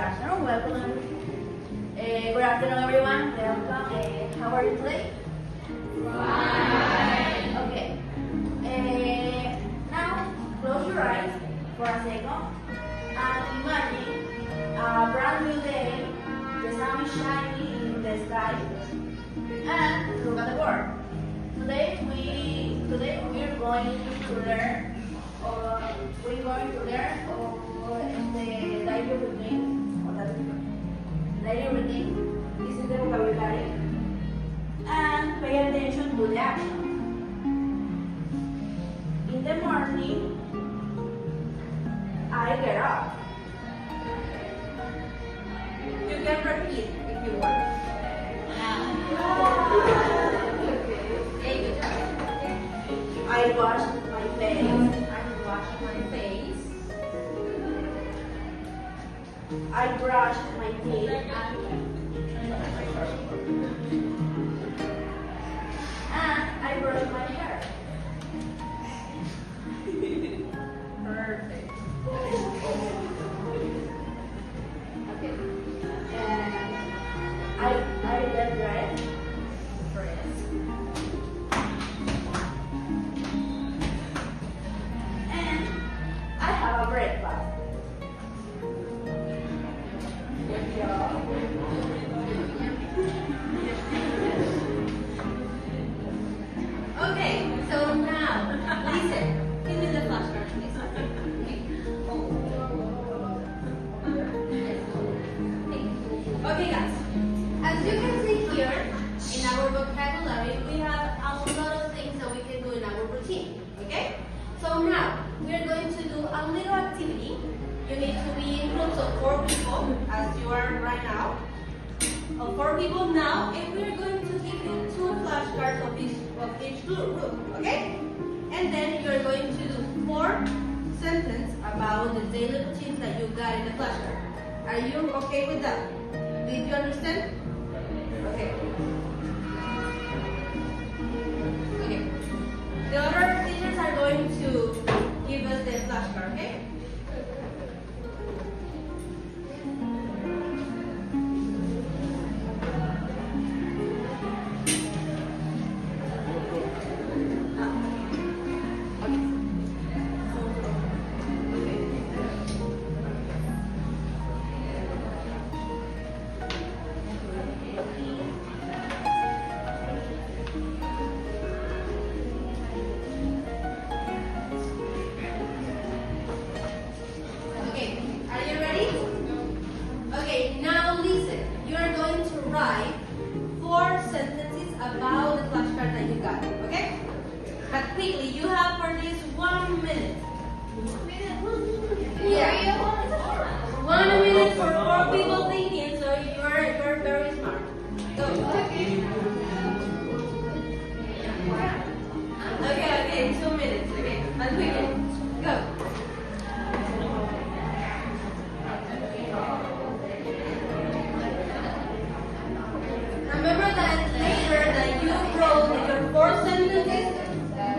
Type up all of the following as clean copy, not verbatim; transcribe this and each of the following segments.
afternoon. Welcome. Good afternoon, everyone. Welcome. How are you today? Fine. Okay. Now, close your eyes for a second and imagine a brand new day. The sun is shining in the sky, and look at the world. Today we are going to learn. We're going to learn the daily routine. Daily routine. This is the vocabulary. And pay attention to the action. In the morning, I get up. You can repeat if you want. I wash my face. I brush my teeth. And I brush my hair. Perfect. Okay. And I get dressed. And I have a breakfast. Okay, so now, listen. Give me the flashcards, please. Okay, guys. As you can see here, in our vocabulary, we have a lot of things that we can do in our routine. Okay? So now, we are going to do a little activity. You need to be in groups of 4 people, as you are right now. Of 4 people now, and we are going to give you 2 flashcards of each group, okay? And then you are going to do 4 sentences about the daily routines that you got in the flashcard. Are you okay with that? Did you understand? Okay. Okay. The other teachers are going to give us the flashcard, okay? Write 4 sentences about the flashcard that you got, okay? But quickly, you have for this 1 minute. Yeah. 1 minute for 4 people thinking, so you're very smart. Go. Okay, 2 minutes, okay? But quickly, go. Remember that later that you wrote your 4 sentences,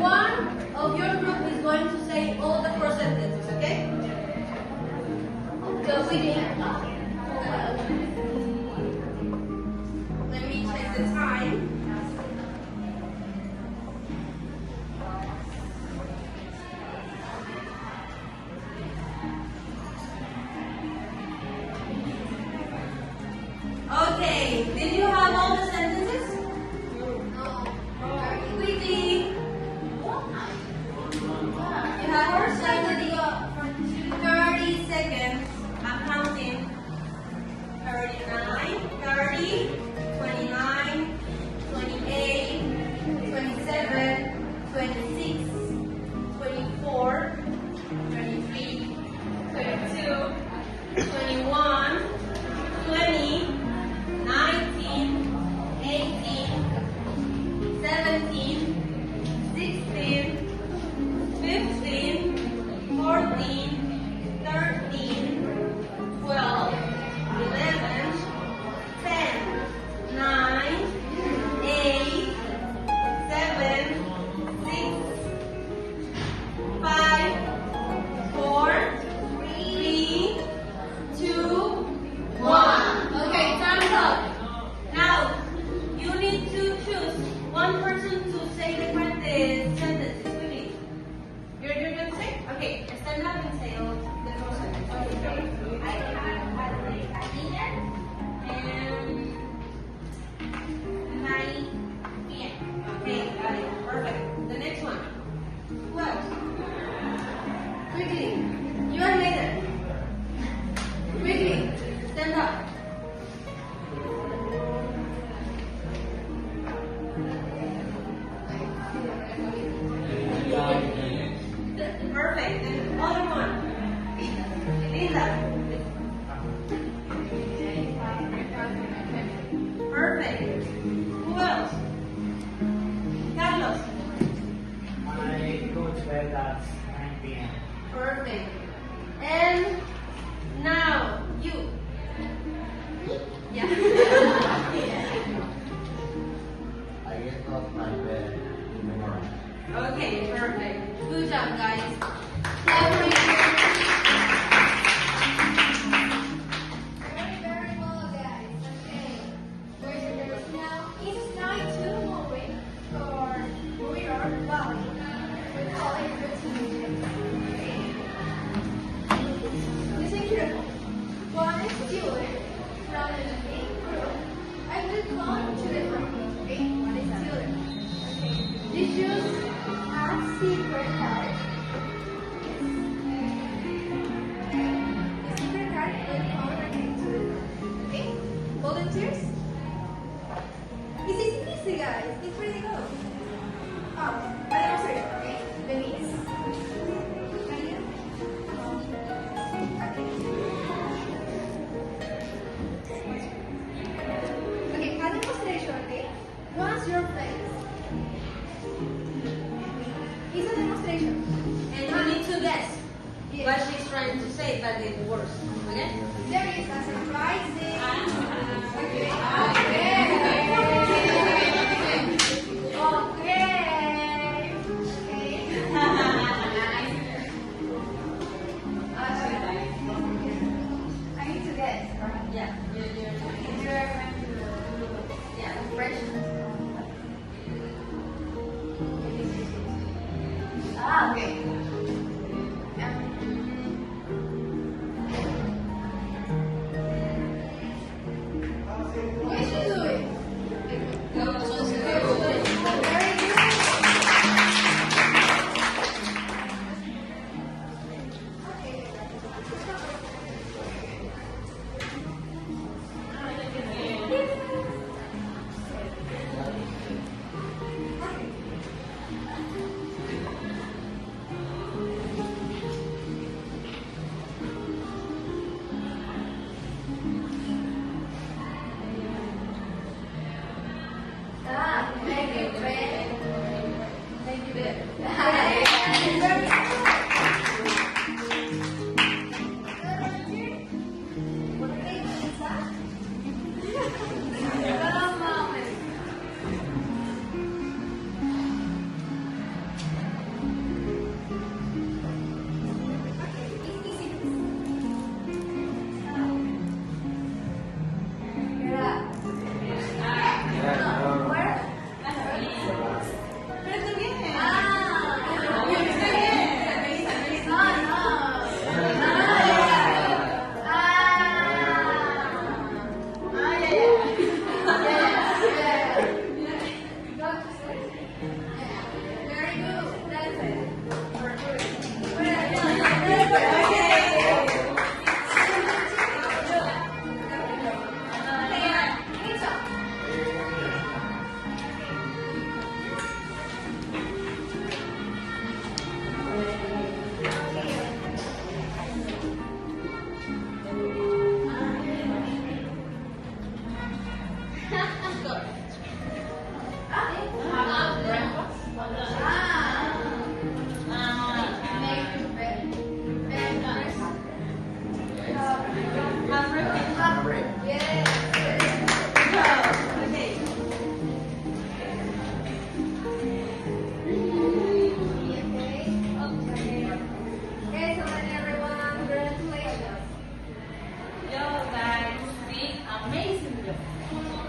one of your group is going to say all the 4 sentences, okay? So we did. that? Perfect. Who else? Carlos. I go to bed at 9 p.m. Perfect. And now you. Yeah. I get off my bed in the morning. Okay, perfect. Good job, guys. Very well, guys. Okay. Boys and girls, now it's time to move it for we are body. We call it routine. Okay. Listen carefully. One student from the main group. I will come to the front. Okay? One student. Okay. You choose a secret card. The secret card will come right next to the front. Okay? Volunteers? It's easy, guys. It's ready to go. Oh, a demonstration, okay? The miss. Okay, a demonstration, okay? What's your place? It's a demonstration. And you need to guess what she's trying to say, but in words. Okay? There is a surprise thing. Okay. I need to guess. Yeah. Yeah, fresh. Ah, okay. What is she doing? Very thank you, Ben. Thank you, Ben.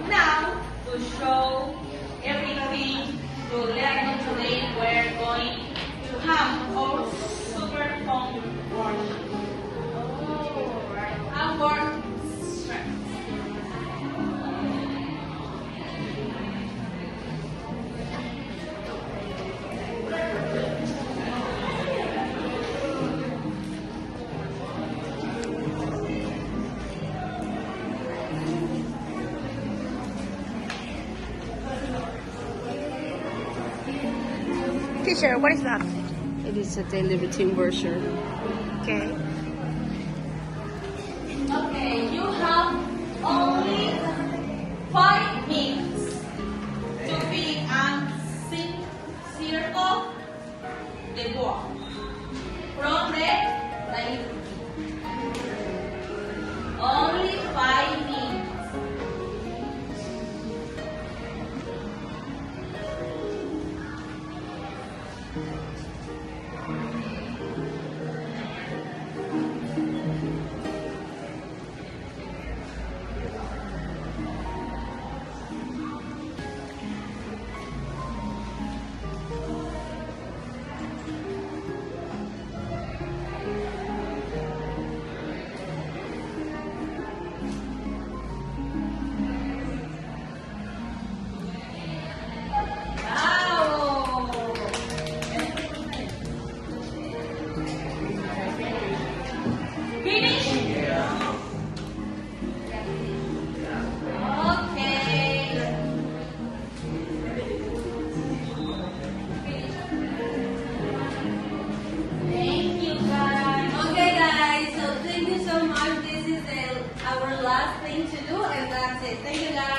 Now, to show everything to learn today, we're going to have our super fun workshop. Our strength. Teacher, what is that? It is a daily routine brochure. Okay. Okay, you have only 5 minutes to pick and circle the ball from the line. Only 5 minutes. Wow! Finish? Okay. Thank you, guys. Okay, guys. So thank you so much. This is our last thing to do, and that's it. Thank you, guys.